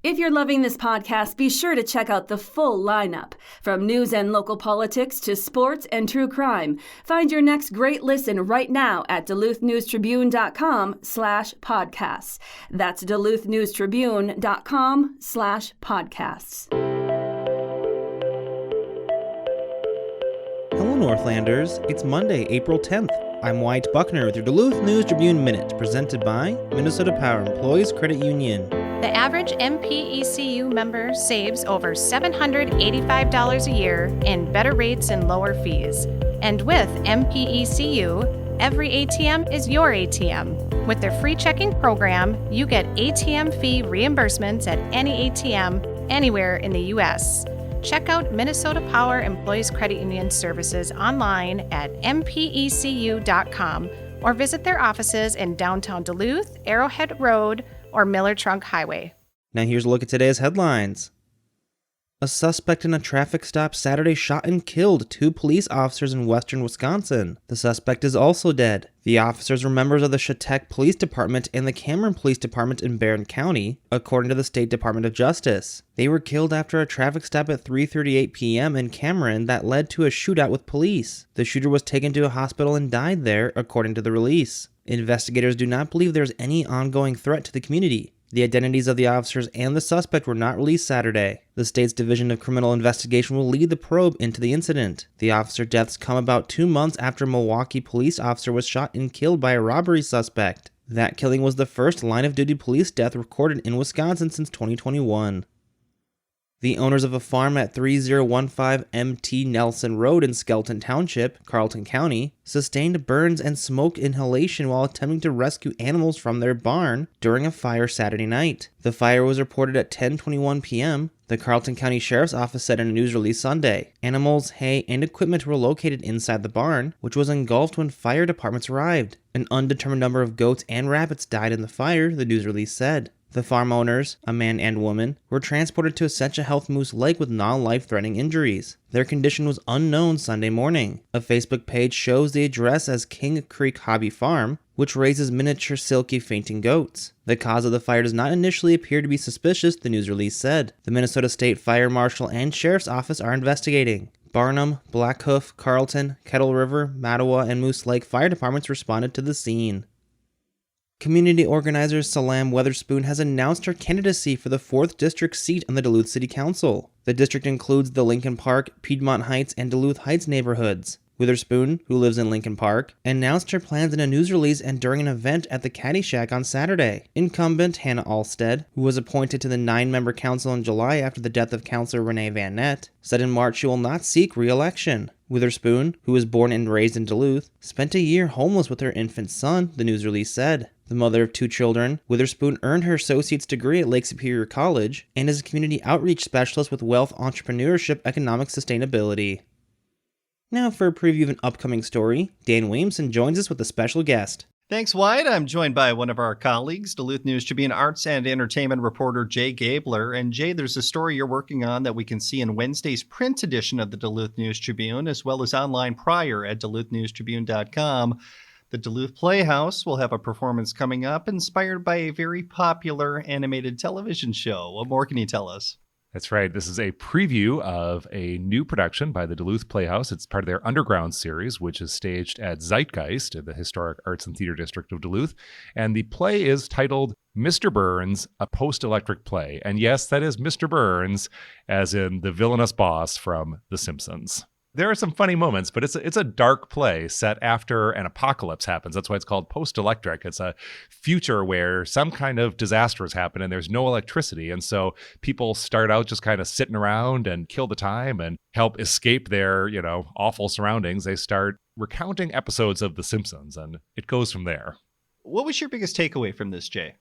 If you're loving this podcast, be sure to check out the full lineup. From news and local politics to sports and true crime. Find your next great listen right now at duluthnewstribune.com/podcasts. That's duluthnewstribune.com/podcasts. Hello, Northlanders. It's Monday, April 10th. I'm Wyatt Buckner with your Duluth News Tribune Minute, presented by Minnesota Power Employees Credit Union. The average MPECU member saves over $785 a year in better rates and lower fees. And with MPECU, every ATM is your ATM. With their free checking program, you get ATM fee reimbursements at any ATM anywhere in the U.S. Check out Minnesota Power Employees Credit Union services online at mpecu.com or visit their offices in downtown Duluth, Arrowhead Road, or Miller Trunk Highway. Now here's a look at today's headlines. A suspect in a traffic stop Saturday shot and killed 2 police officers in western Wisconsin. The suspect is also dead. The officers were members of the Chautauqua Police Department and the Cameron Police Department in Barron County, according to the State Department of Justice. They were killed after a traffic stop at 3:38 p.m. in Cameron that led to a shootout with police. The shooter was taken to a hospital and died there, according to the release. Investigators do not believe there's any ongoing threat to the community. The identities of the officers and the suspect were not released Saturday. The state's Division of Criminal Investigation will lead the probe into the incident. The officer deaths come about 2 months after a Milwaukee police officer was shot and killed by a robbery suspect. That killing was the first line-of-duty police death recorded in Wisconsin since 2021. The owners of a farm at 3015 MT Nelson Road in Skelton Township, Carleton County, sustained burns and smoke inhalation while attempting to rescue animals from their barn during a fire Saturday night. The fire was reported at 10:21 p.m., the Carleton County Sheriff's Office said in a news release Sunday. Animals, hay, and equipment were located inside the barn, which was engulfed when fire departments arrived. An undetermined number of goats and rabbits died in the fire, the news release said. The farm owners, a man and woman, were transported to Essentia Health Moose Lake with non-life-threatening injuries. Their condition was unknown Sunday morning. A Facebook page shows the address as King Creek Hobby Farm, which raises miniature silky fainting goats. The cause of the fire does not initially appear to be suspicious, the news release said. The Minnesota State Fire Marshal and Sheriff's Office are investigating. Barnum, Blackhoof, Carleton, Kettle River, Mattawa, and Moose Lake fire departments responded to the scene. Community organizer Salam Weatherspoon has announced her candidacy for the 4th District seat on the Duluth City Council. The district includes the Lincoln Park, Piedmont Heights, and Duluth Heights neighborhoods. Witherspoon, who lives in Lincoln Park, announced her plans in a news release and during an event at the Caddy Shack on Saturday. Incumbent Hannah Alstead, who was appointed to the 9-member council in July after the death of Councilor Renee Van Nett, said in March she will not seek re-election. Witherspoon, who was born and raised in Duluth, spent a year homeless with her infant son, the news release said. The mother of 2 children, Witherspoon earned her associate's degree at Lake Superior College and is a community outreach specialist with Wealth Entrepreneurship Economic Sustainability. Now for a preview of an upcoming story, Dan Williamson joins us with a special guest. Thanks, Wyatt. I'm joined by one of our colleagues, Duluth News Tribune arts and entertainment reporter Jay Gabler. And Jay, there's a story you're working on that we can see in Wednesday's print edition of the Duluth News Tribune, as well as online prior at duluthnewstribune.com. The Duluth Playhouse will have a performance coming up inspired by a very popular animated television show. What more can you tell us? That's right. This is a preview of a new production by the Duluth Playhouse. It's part of their Underground series, which is staged at Zeitgeist in the Historic Arts and Theater District of Duluth. And the play is titled Mr. Burns, a Post-Electric Play. And yes, that is Mr. Burns, as in the villainous boss from The Simpsons. There are some funny moments, but it's a dark play set after an apocalypse happens. That's why it's called post-electric. It's a future where some kind of disaster has happened and there's no electricity. And so people start out just kind of sitting around and kill the time and help escape their, awful surroundings. They start recounting episodes of The Simpsons, and it goes from there. What was your biggest takeaway from this, Jay?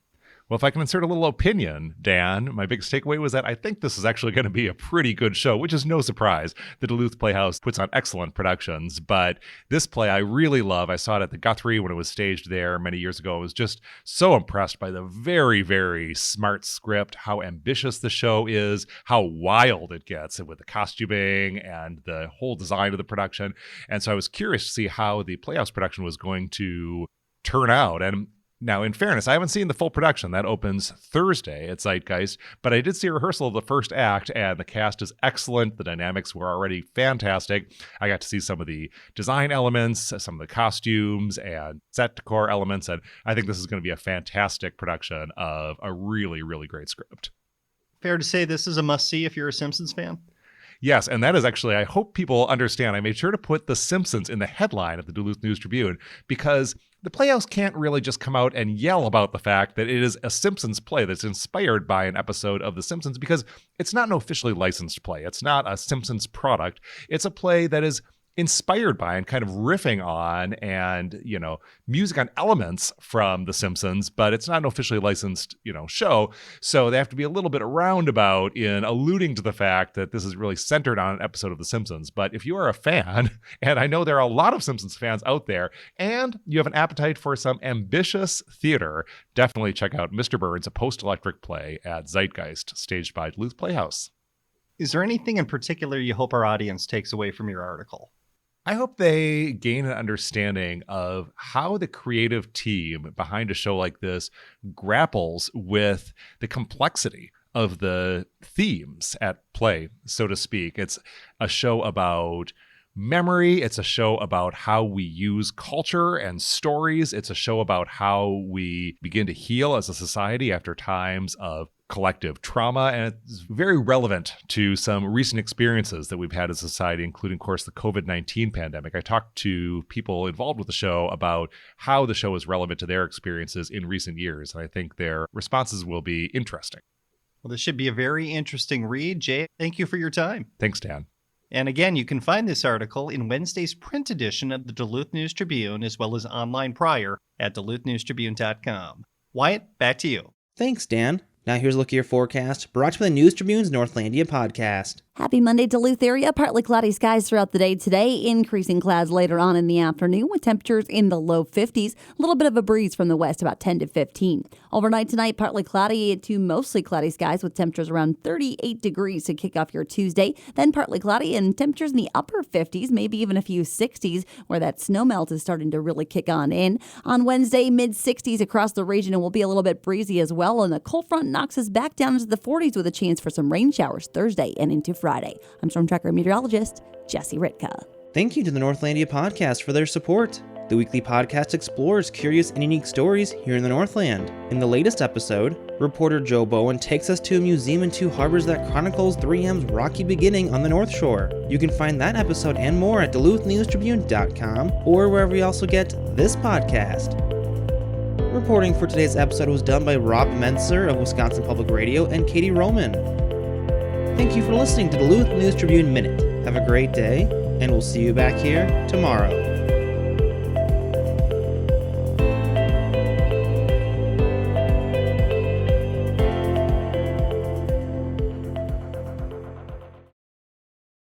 Well, if I can insert a little opinion, Dan, my biggest takeaway was that I think this is actually going to be a pretty good show, which is no surprise. The Duluth Playhouse puts on excellent productions, but this play I really love. I saw it at the Guthrie when it was staged there many years ago. I was just so impressed by the very, very smart script, how ambitious the show is, how wild it gets with the costuming and the whole design of the production. And so I was curious to see how the Playhouse production was going to turn out. And Now, in fairness, I haven't seen the full production. That opens Thursday at Zeitgeist, but I did see a rehearsal of the first act, and the cast is excellent. The dynamics were already fantastic. I got to see some of the design elements, some of the costumes, and set decor elements, and I think this is going to be a fantastic production of a really, really great script. Fair to say this is a must-see if you're a Simpsons fan? Yes, and that is actually, I hope people understand, I made sure to put The Simpsons in the headline of the Duluth News-Tribune because the Playhouse can't really just come out and yell about the fact that it is a Simpsons play that's inspired by an episode of The Simpsons, because it's not an officially licensed play. It's not a Simpsons product. It's a play that is inspired by and kind of riffing on and, music on elements from The Simpsons, but it's not an officially licensed, show. So they have to be a little bit roundabout in alluding to the fact that this is really centered on an episode of The Simpsons. But if you are a fan, and I know there are a lot of Simpsons fans out there, and you have an appetite for some ambitious theater, definitely check out Mr. Burns, a post-electric play at Zeitgeist, staged by Duluth Playhouse. Is there anything in particular you hope our audience takes away from your article? I hope they gain an understanding of how the creative team behind a show like this grapples with the complexity of the themes at play, so to speak. It's a show about memory. It's a show about how we use culture and stories. It's a show about how we begin to heal as a society after times of collective trauma, and it's very relevant to some recent experiences that we've had as a society, including, of course, the COVID-19 pandemic. I talked to people involved with the show about how the show is relevant to their experiences in recent years, and I think their responses will be interesting. Well, this should be a very interesting read. Jay, thank you for your time. Thanks, Dan. And again, you can find this article in Wednesday's print edition of the Duluth News-Tribune, as well as online prior at duluthnewstribune.com. Wyatt, back to you. Thanks, Dan. Now here's a look at your forecast, brought to you by the News Tribune's Northlandia podcast. Happy Monday, Duluth area. Partly cloudy skies throughout the day today. Increasing clouds later on in the afternoon with temperatures in the low 50s. A little bit of a breeze from the west, about 10 to 15. Overnight tonight, partly cloudy to mostly cloudy skies with temperatures around 38 degrees to kick off your Tuesday. Then partly cloudy and temperatures in the upper 50s, maybe even a few 60s, where that snow melt is starting to really kick on in. On Wednesday, mid-60s across the region, and will be a little bit breezy as well. And the cold front knocks us back down into the 40s with a chance for some rain showers Thursday and into Friday. I'm Storm Tracker meteorologist Jesse Ritka. Thank you to the Northlandia podcast for their support. The weekly podcast explores curious and unique stories here in the Northland. In the latest episode, reporter Joe Bowen takes us to a museum in Two Harbors that chronicles 3M's rocky beginning on the North Shore. You can find that episode and more at duluthnewstribune.com or wherever you also get this podcast. Reporting for today's episode was done by Rob Mentzer of Wisconsin Public Radio and Katie Roman. Thank you for listening to Duluth News Tribune Minute. Have a great day, and we'll see you back here tomorrow.